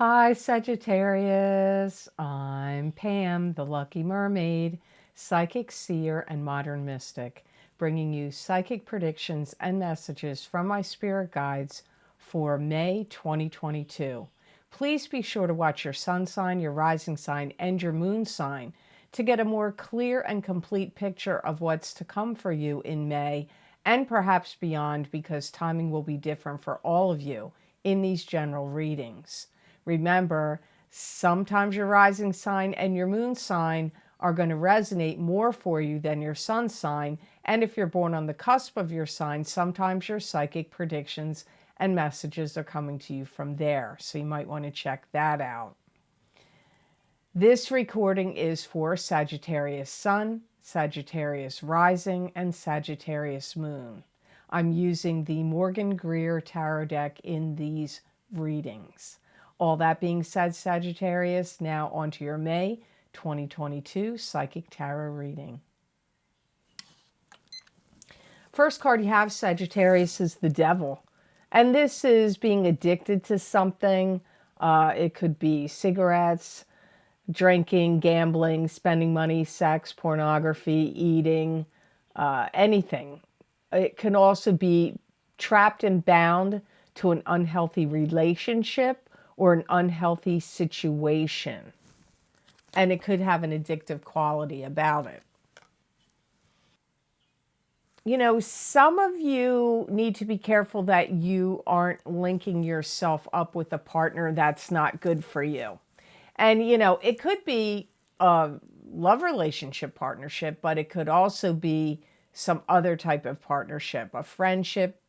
Hi, Sagittarius. I'm Pam, the Lucky Mermaid, psychic seer and modern mystic, bringing you psychic predictions and messages from my spirit guides for May 2022. Please be sure to watch your sun sign, your rising sign, and your moon sign to get a more clear and complete picture of what's to come for you in May and perhaps beyond, because timing will be different for all of you in these general readings. Remember, sometimes your rising sign and your moon sign are going to resonate more for you than your sun sign. And if you're born on the cusp of your sign, sometimes your psychic predictions and messages are coming to you from there. So you might want to check that out. This recording is for Sagittarius Sun, Sagittarius Rising, and Sagittarius Moon. I'm using the Morgan Greer Tarot deck in these readings. All that being said, Sagittarius, now onto your May 2022 Psychic Tarot reading. First card you have, Sagittarius, is the Devil. And this is being addicted to something. It could be cigarettes, drinking, gambling, spending money, sex, pornography, eating, anything. It can also be trapped and bound to an unhealthy relationship or an unhealthy situation. And it could have an addictive quality about it. You know, some of you need to be careful that you aren't linking yourself up with a partner that's not good for you. And, you know, it could be a love relationship partnership, but it could also be some other type of partnership, a friendship.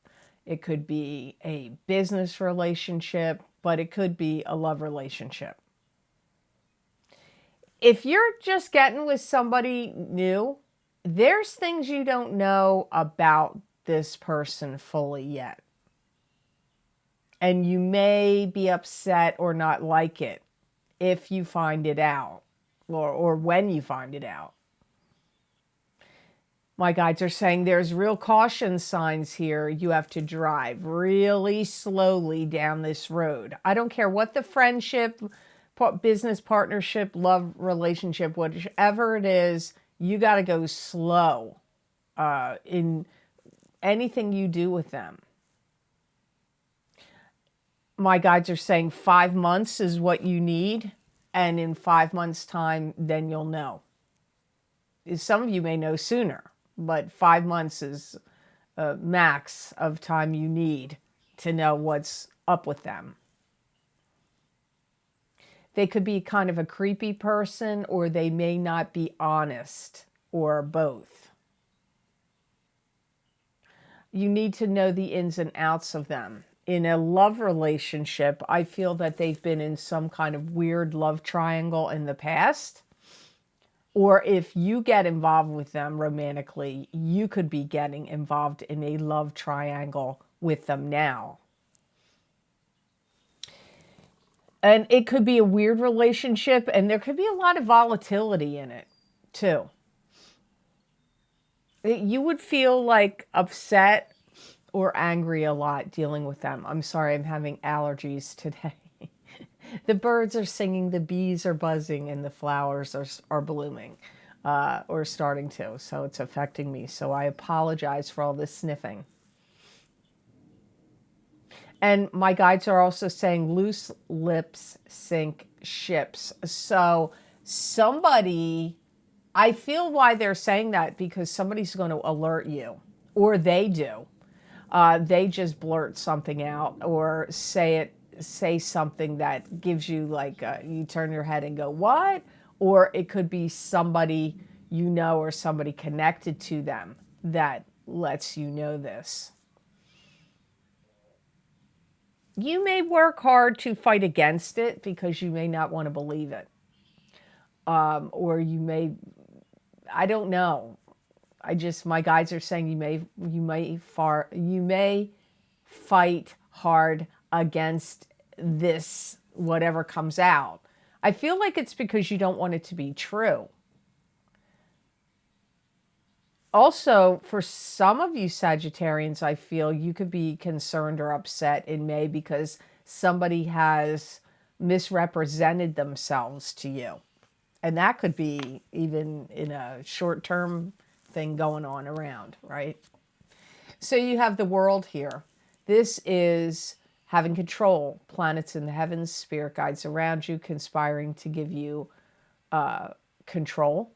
It could be a business relationship, but it could be a love relationship. If you're just getting with somebody new, there's things you don't know about this person fully yet. And you may be upset or not like it if you find it out, or when you find it out. My guides are saying there's real caution signs here. You have to drive really slowly down this road. I don't care what the friendship, business partnership, love relationship, whatever it is, you got to go slow in anything you do with them. My guides are saying 5 months is what you need. And in 5 months' time, then you'll know. Some of you may know sooner, but 5 months is max of time you need to know what's up with them. They could be kind of a creepy person, or they may not be honest, or both. You need to know the ins and outs of them. In a love relationship, I feel that they've been in some kind of weird love triangle in the past. Or if you get involved with them romantically, you could be getting involved in a love triangle with them now. And it could be a weird relationship, and there could be a lot of volatility in it, too. You would feel like upset or angry a lot dealing with them. I'm sorry, I'm having allergies today. The birds are singing, the bees are buzzing, and the flowers are blooming or starting to. So it's affecting me. So I apologize for all this sniffing. And my guides are also saying loose lips sink ships. So somebody, I feel why they're saying that, because somebody's going to alert you, or they do. They just blurt something out or say something that gives you like, you turn your head and go, what? Or it could be somebody you know or somebody connected to them that lets you know this. You may work hard to fight against it because you may not want to believe it. Or you may, I don't know. My guides are saying you may fight hard against this, whatever comes out. I feel like it's because you don't want it to be true. Also, for some of you Sagittarians, I feel you could be concerned or upset in May because somebody has misrepresented themselves to you. And that could be even in a short-term thing going on around, right? So you have the world here. This is having control, planets in the heavens, spirit guides around you, conspiring to give you control.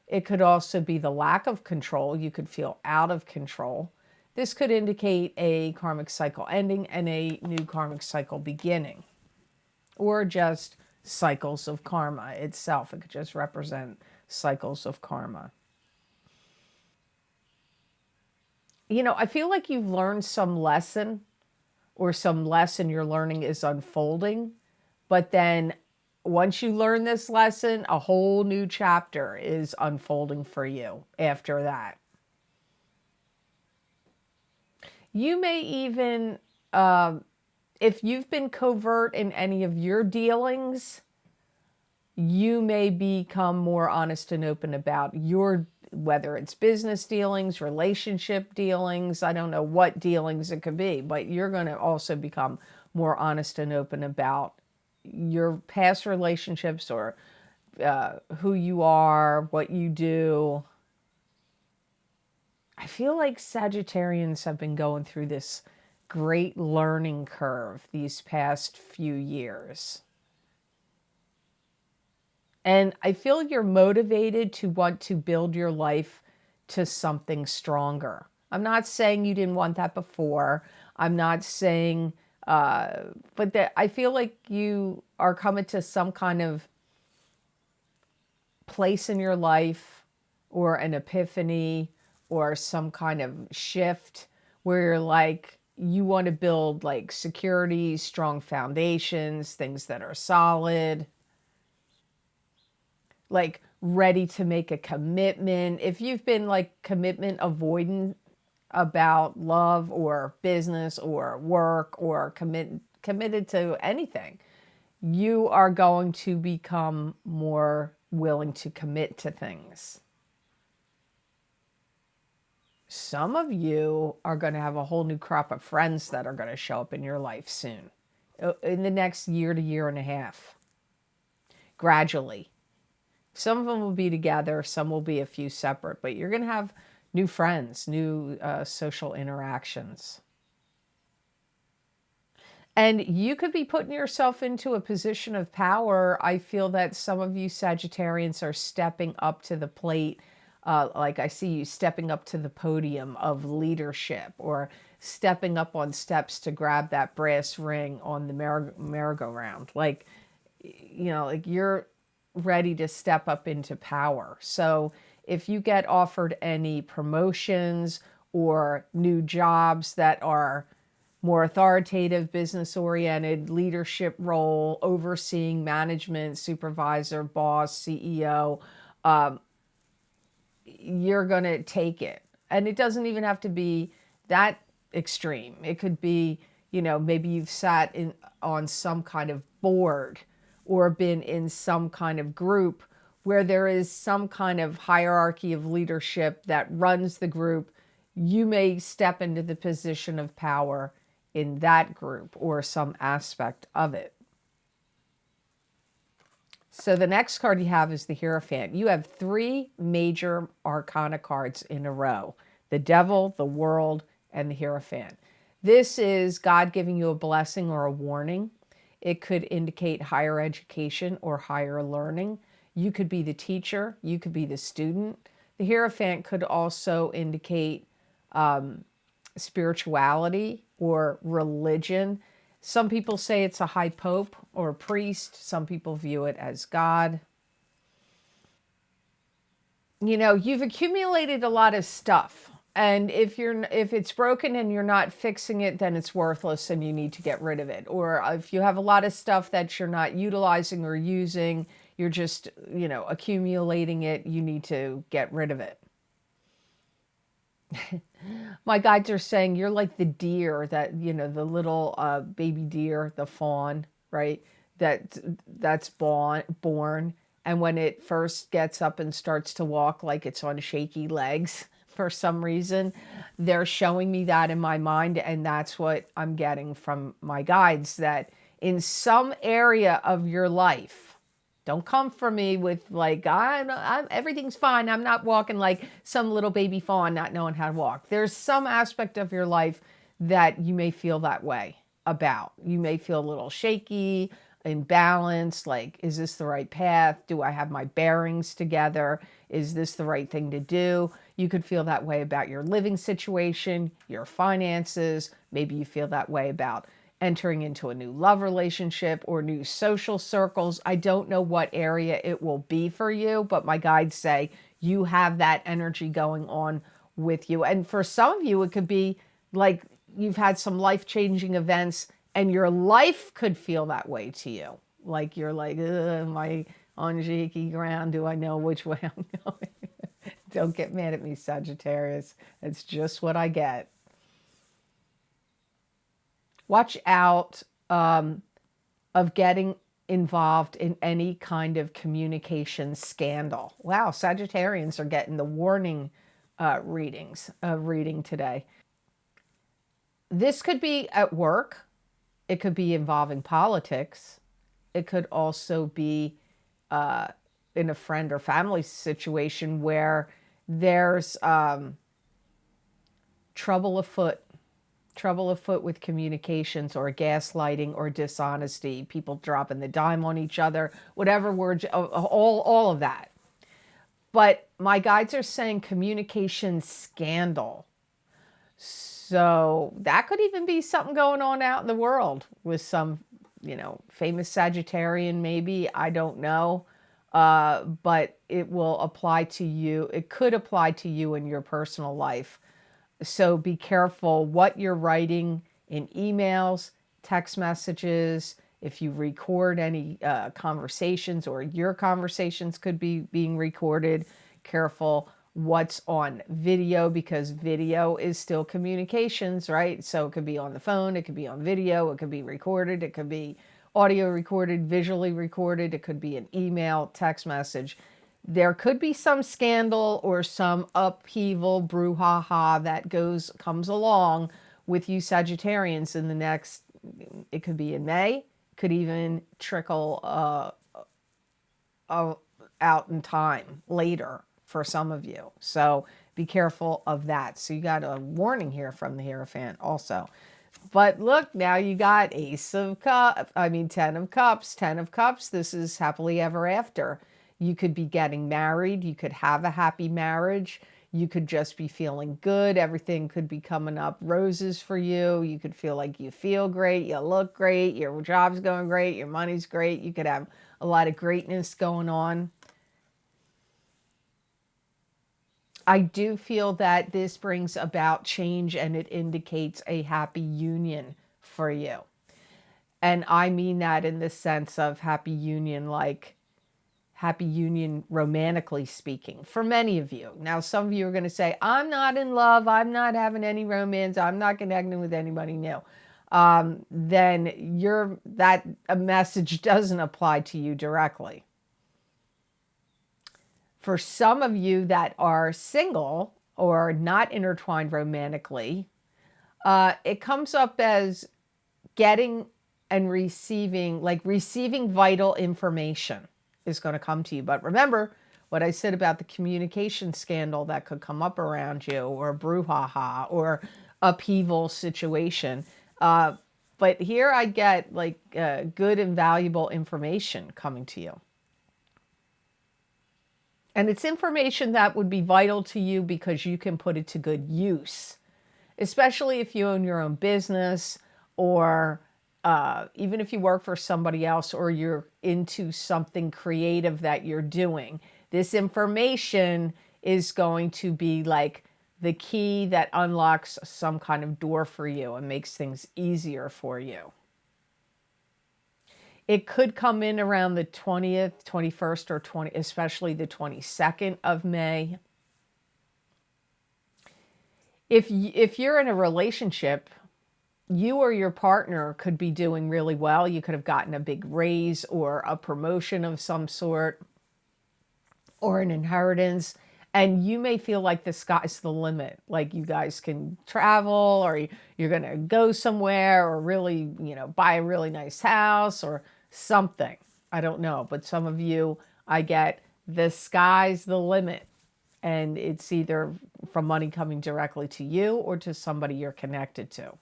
It could also be the lack of control. You could feel out of control. This could indicate a karmic cycle ending and a new karmic cycle beginning, or just cycles of karma itself. It could just represent cycles of karma. You know, I feel like you've learned some lesson, or some lesson you're learning is unfolding. But then once you learn this lesson, a whole new chapter is unfolding for you after that. You may even, if you've been covert in any of your dealings, you may become more honest and open about your, whether it's business dealings, relationship dealings, I don't know what dealings it could be, but you're going to also become more honest and open about your past relationships, or who you are, what you do. I feel like Sagittarians have been going through this great learning curve these past few years. And I feel you're motivated to want to build your life to something stronger. I'm not saying you didn't want that before. I'm not saying, but that I feel like you are coming to some kind of place in your life, or an epiphany, or some kind of shift where you're like, you want to build like security, strong foundations, things that are solid, like ready to make a commitment. If you've been like commitment avoidant about love or business or work, or committed to anything, you are going to become more willing to commit to things. Some of you are going to have a whole new crop of friends that are going to show up in your life soon, in the next year to year and a half, gradually. Some of them will be together, some will be a few separate, but you're going to have new friends, new social interactions. And you could be putting yourself into a position of power. I feel that some of you Sagittarians are stepping up to the plate. Like I see you stepping up to the podium of leadership, or stepping up on steps to grab that brass ring on the merry-go-round. Like, you know, like you're ready to step up into power. So if you get offered any promotions or new jobs that are more authoritative, business-oriented, leadership role, overseeing management, supervisor, boss, CEO, you're going to take it. And it doesn't even have to be that extreme. It could be, you know, maybe you've sat in on some kind of board, or been in some kind of group where there is some kind of hierarchy of leadership that runs the group. You may step into the position of power in that group, or some aspect of it. So the next card you have is the Hierophant. You have 3 major arcana cards in a row: the Devil, the World, and the Hierophant. This is God giving you a blessing or a warning. It could indicate higher education or higher learning. You could be the teacher. You could be the student. The Hierophant could also indicate spirituality or religion. Some people say it's a high pope or a priest. Some people view it as God. You know, you've accumulated a lot of stuff. And if it's broken and you're not fixing it, then it's worthless and you need to get rid of it. Or if you have a lot of stuff that you're not utilizing or using, you're just, you know, accumulating it, you need to get rid of it. My guides are saying you're like the deer that, you know, the little baby deer, the fawn, right? That's born. And when it first gets up and starts to walk like it's on shaky legs for some reason, they're showing me that in my mind. And that's what I'm getting from my guides, that in some area of your life. Don't come for me with like, everything's fine. I'm not walking like some little baby fawn not knowing how to walk. There's some aspect of your life that you may feel that way about. You may feel a little shaky, imbalanced, like, is this the right path? Do I have my bearings together? Is this the right thing to do? You could feel that way about your living situation, your finances. Maybe you feel that way about entering into a new love relationship or new social circles. I don't know what area it will be for you, but my guides say you have that energy going on with you. And for some of you, it could be like you've had some life-changing events and your life could feel that way to you. Like you're like, am I on shaky ground? Do I know which way I'm going? Don't get mad at me, Sagittarius. It's just what I get. Watch out of getting involved in any kind of communication scandal. Wow, Sagittarians are getting the warning reading today. This could be at work. It could be involving politics. It could also be in a friend or family situation where there's trouble afoot with communications or gaslighting or dishonesty, people dropping the dime on each other, whatever words, all of that. But my guides are saying communication scandal. So that could even be something going on out in the world with some, famous Sagittarian maybe, I don't know. But it will apply to you. It could apply to you in your personal life. So be careful what you're writing in emails, text messages. If you record any conversations or your conversations could be being recorded, careful what's on video because video is still communications, right? So it could be on the phone, it could be on video, it could be recorded, it could be audio recorded, visually recorded, it could be an email, text message. There could be some scandal or some upheaval, brouhaha that comes along with you Sagittarians in the next, it could be in May, could even trickle out in time later for some of you. So be careful of that. So you got a warning here from the Hierophant also. But look, now you got Ten of Cups. 10 of Cups, this is happily ever after. You could be getting married. You could have a happy marriage. You could just be feeling good. Everything could be coming up roses for you. You could feel like you feel great. You look great. Your job's going great. Your money's great. You could have a lot of greatness going on. I do feel that this brings about change and it indicates a happy union for you. And I mean that in the sense of happy union, like happy union romantically speaking, for many of you. Now, some of you are going to say, I'm not in love. I'm not having any romance. I'm not connecting with anybody new. Then that a message doesn't apply to you directly. For some of you that are single or not intertwined romantically, it comes up as getting and receiving, like receiving vital information is going to come to you. But remember what I said about the communication scandal that could come up around you, or brouhaha, or upheaval situation. But here I get like good and valuable information coming to you. And it's information that would be vital to you because you can put it to good use, especially if you own your own business, or even if you work for somebody else, or you're into something creative that you're doing. This information is going to be like the key that unlocks some kind of door for you and makes things easier for you. It could come in around the 20th, 21st, or especially the 22nd of May. If you're in a relationship, you or your partner could be doing really well. You could have gotten a big raise or a promotion of some sort or an inheritance. And you may feel like the sky's the limit, like you guys can travel, or you're going to go somewhere, or really, buy a really nice house or something. I don't know. But some of you, I get the sky's the limit. And it's either from money coming directly to you or to somebody you're connected to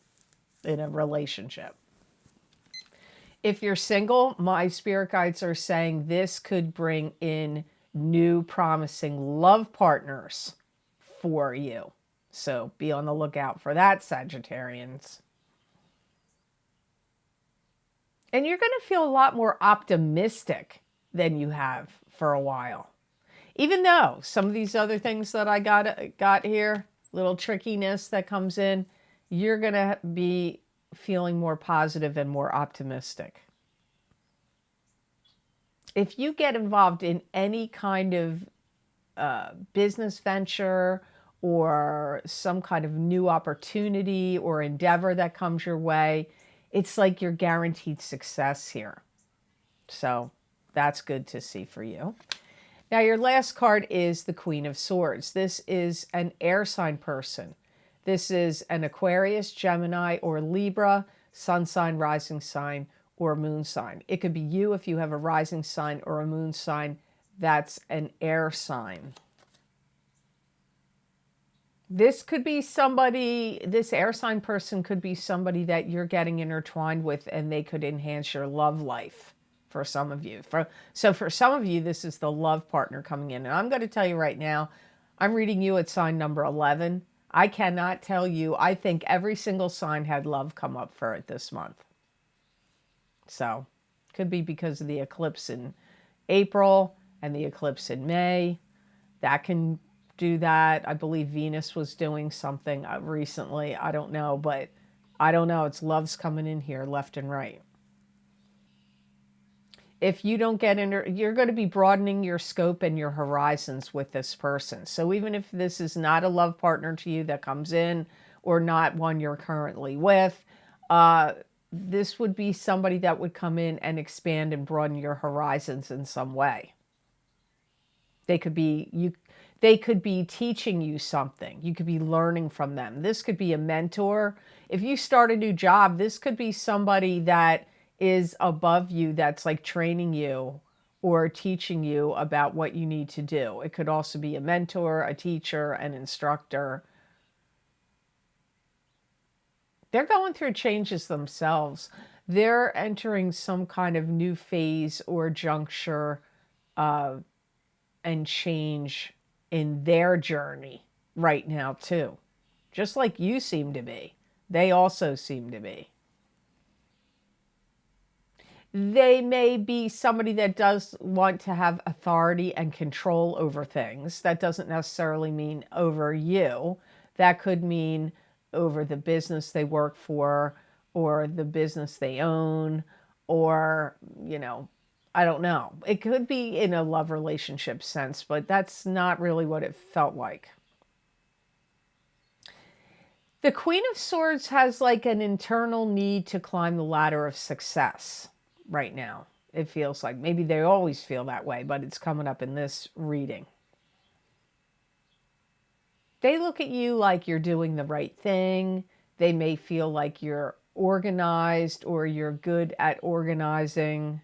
in a relationship. If you're single, my spirit guides are saying this could bring in new promising love partners for you. So be on the lookout for that, Sagittarians. And you're going to feel a lot more optimistic than you have for a while. Even though some of these other things that I got here, little trickiness that comes in, you're going to be feeling more positive and more optimistic. If you get involved in any kind of business venture or some kind of new opportunity or endeavor that comes your way, it's like you're guaranteed success here. So that's good to see for you. Now, your last card is the Queen of Swords. This is an air sign person. This is an Aquarius, Gemini, or Libra, sun sign, rising sign, or moon sign. It could be you if you have a rising sign or a moon sign. That's an air sign. This could be somebody, this air sign person could be somebody that you're getting intertwined with, and they could enhance your love life for some of you. So for some of you, this is the love partner coming in. And I'm going to tell you right now, I'm reading you at sign number 11. I cannot tell you, I think every single sign had love come up for it this month. So could be because of the eclipse in April and the eclipse in May. That can do that. I believe Venus was doing something recently. I don't know, but I don't know. It's love's coming in here left and right. If you don't get in, you're going to be broadening your scope and your horizons with this person. So even if this is not a love partner to you that comes in, or not one you're currently with, this would be somebody that would come in and expand and broaden your horizons in some way. They could be teaching you something. You could be learning from them. This could be a mentor. If you start a new job, this could be somebody that is above you, that's like training you or teaching you about what you need to do. It could also be a mentor, a teacher, an instructor. They're going through changes themselves. They're entering some kind of new phase or juncture and change in their journey right now too. Just like you seem to be. They also seem to be. They may be somebody that does want to have authority and control over things. That doesn't necessarily mean over you. That could mean over the business they work for, or the business they own, or, I don't know. It could be in a love relationship sense, but that's not really what it felt like. The Queen of Swords has like an internal need to climb the ladder of success right now. It feels like, maybe they always feel that way, but it's coming up in this reading. They look at you like you're doing the right thing. They may feel like you're organized or you're good at organizing.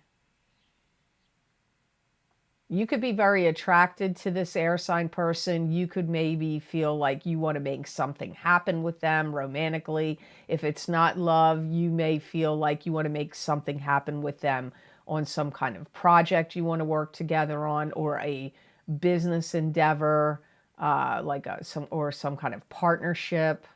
You could be very attracted to this air sign person. You could maybe feel like you want to make something happen with them romantically. If it's not love, you may feel like you want to make something happen with them on some kind of project you want to work together on, or a business endeavor, some kind of partnership.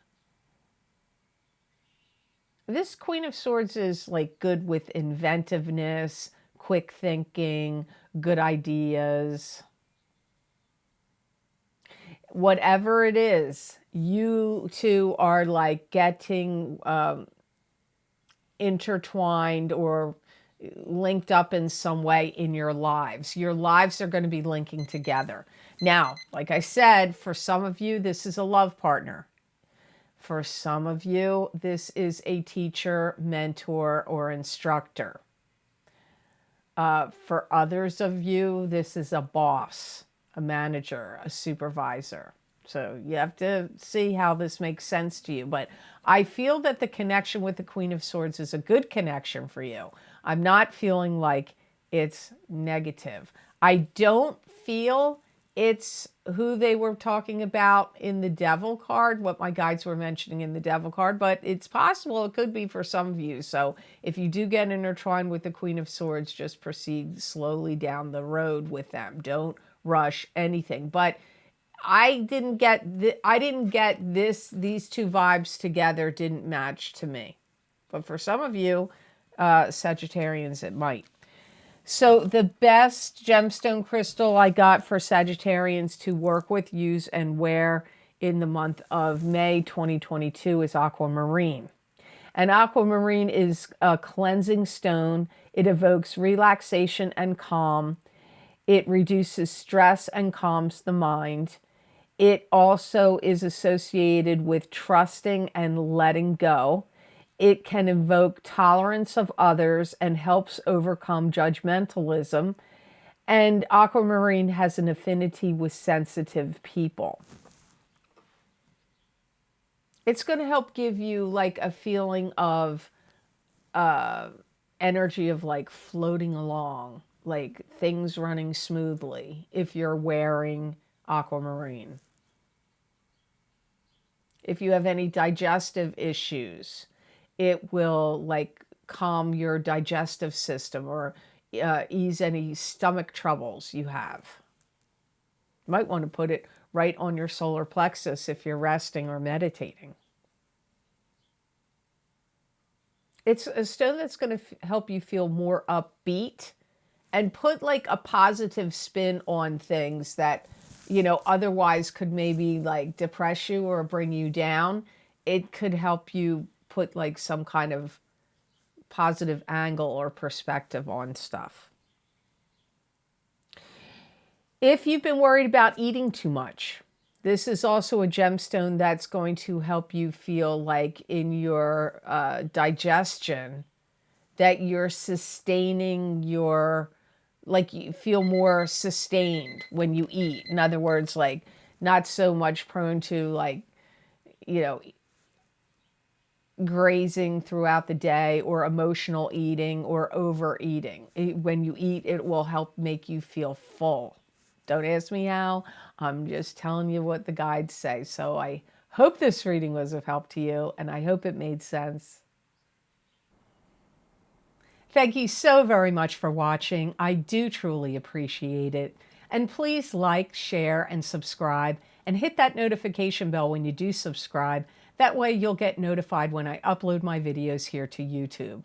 This Queen of Swords is like good with inventiveness, quick thinking, good ideas. Whatever it is, you two are like getting intertwined or linked up in some way in your lives. Your lives are going to be linking together. Now, like I said, for some of you, this is a love partner. For some of you, this is a teacher, mentor, or instructor. For others of you, this is a boss, a manager, a supervisor. So you have to see how this makes sense to you. But I feel that the connection with the Queen of Swords is a good connection for you. I'm not feeling like it's negative. I don't feel it's who they were talking about in the Devil card, what my guides were mentioning in the Devil card, but it's possible it could be for some of you. So if you do get intertwined with the Queen of Swords, just proceed slowly down the road with them. Don't rush anything. But I didn't get these two vibes together didn't match to me. But for some of you, Sagittarians, it might. So the best gemstone crystal I got for Sagittarians to work with, use, and wear in the month of May 2022 is aquamarine. And aquamarine is a cleansing stone. It evokes relaxation and calm. It reduces stress and calms the mind. It also is associated with trusting and letting go. It can evoke tolerance of others and helps overcome judgmentalism. And aquamarine has an affinity with sensitive people. It's going to help give you like a feeling of energy of like floating along, like things running smoothly if you're wearing aquamarine. If you have any digestive issues, it will like calm your digestive system or ease any stomach troubles you have. You might want to put it right on your solar plexus if you're resting or meditating. It's a stone that's going to help you feel more upbeat and put like a positive spin on things that, you know, otherwise could maybe like depress you or bring you down. It could help you put like some kind of positive angle or perspective on stuff. If you've been worried about eating too much, this is also a gemstone that's going to help you feel like in your digestion that you're sustaining your, like you feel more sustained when you eat. In other words, like not so much prone to like, you know, grazing throughout the day or emotional eating or overeating. When you eat, it will help make you feel full. Don't ask me how. I'm just telling you what the guides say. So I hope this reading was of help to you, and I hope it made sense. Thank you so very much for watching. I do truly appreciate it. And please like, share, and subscribe, and hit that notification bell when you do subscribe. That way you'll get notified when I upload my videos here to YouTube.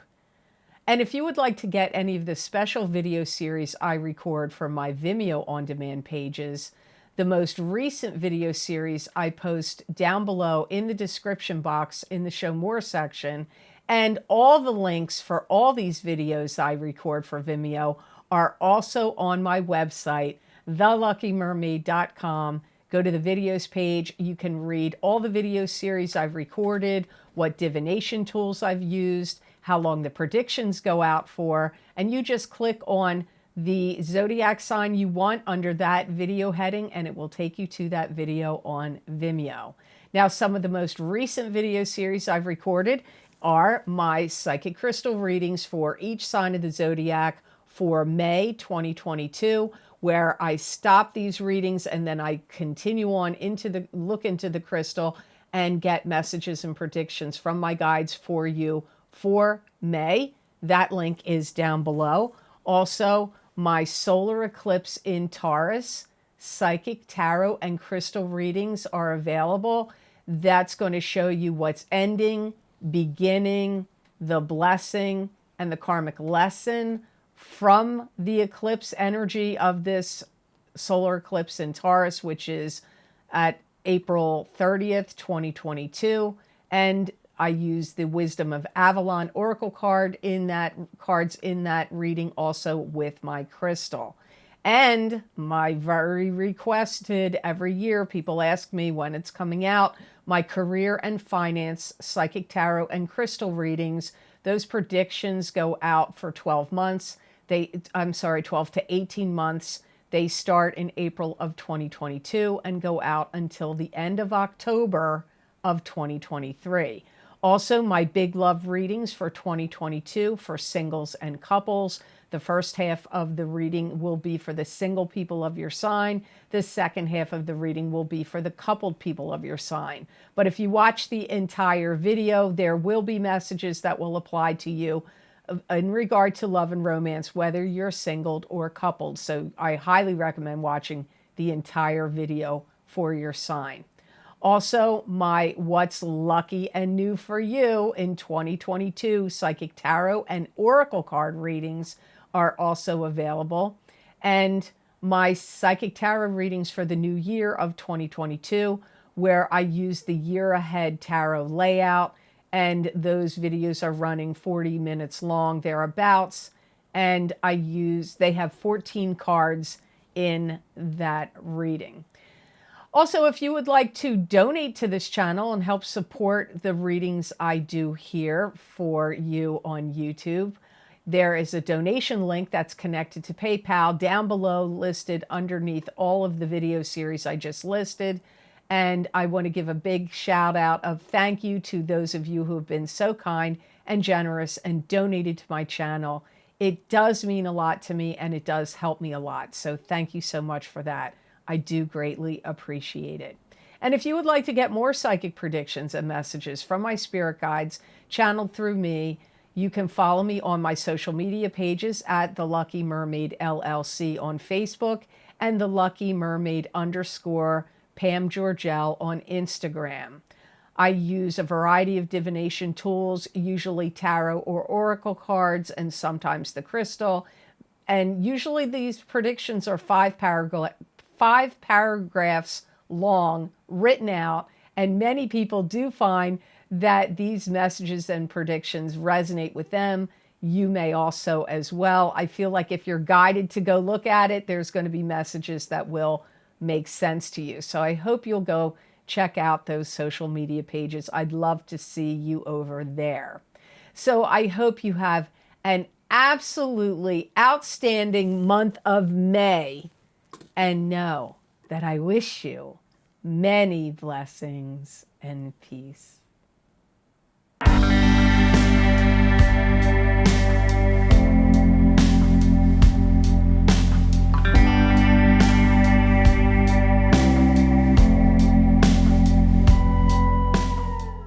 And if you would like to get any of the special video series I record for my Vimeo on-demand pages, the most recent video series I post down below in the description box in the Show More section, and all the links for all these videos I record for Vimeo are also on my website, theluckymermaid.com. Go to the videos page. You can read all the video series I've recorded, what divination tools I've used, how long the predictions go out for, and you just click on the zodiac sign you want under that video heading, and it will take you to that video on Vimeo. Now, some of the most recent video series I've recorded are my psychic crystal readings for each sign of the zodiac for May 2022, where I stop these readings and then I continue on into the look into the crystal and get messages and predictions from my guides for you for May. That link is down below. Also, my solar eclipse in Taurus, psychic tarot and crystal readings are available. That's going to show you what's ending, beginning, the blessing, and the karmic lesson from the eclipse energy of this solar eclipse in Taurus, which is at April 30th, 2022. And I use the Wisdom of Avalon Oracle cards in that reading also with my crystal. And my very requested, every year people ask me when it's coming out, my career and finance psychic tarot and crystal readings. Those predictions go out for 12 months. 12 to 18 months. They start in April of 2022 and go out until the end of October of 2023. Also, my big love readings for 2022 for singles and couples. The first half of the reading will be for the single people of your sign. The second half of the reading will be for the coupled people of your sign. But if you watch the entire video, there will be messages that will apply to you in regard to love and romance, whether you're singled or coupled. So I highly recommend watching the entire video for your sign. Also, my What's Lucky and New for You in 2022 Psychic Tarot and Oracle card readings are also available. And my Psychic Tarot readings for the new year of 2022, where I use the year ahead tarot layout. And those videos are running 40 minutes long, thereabouts. And they have 14 cards in that reading. Also, if you would like to donate to this channel and help support the readings I do here for you on YouTube, there is a donation link that's connected to PayPal down below, listed underneath all of the video series I just listed. And I want to give a big shout out of thank you to those of you who have been so kind and generous and donated to my channel. It does mean a lot to me and it does help me a lot. So thank you so much for that. I do greatly appreciate it. And if you would like to get more psychic predictions and messages from my spirit guides channeled through me, you can follow me on my social media pages at The Lucky Mermaid LLC on Facebook and The Lucky Mermaid _ Pam Georgel on Instagram. I use a variety of divination tools, usually tarot or oracle cards, and sometimes the crystal. And usually these predictions are five paragraphs long, written out, and many people do find that these messages and predictions resonate with them. You may also as well. I feel like if you're guided to go look at it, there's going to be messages that will make sense to you. So I hope you'll go check out those social media pages. I'd love to see you over there. So I hope you have an absolutely outstanding month of May, and know that I wish you many blessings and peace.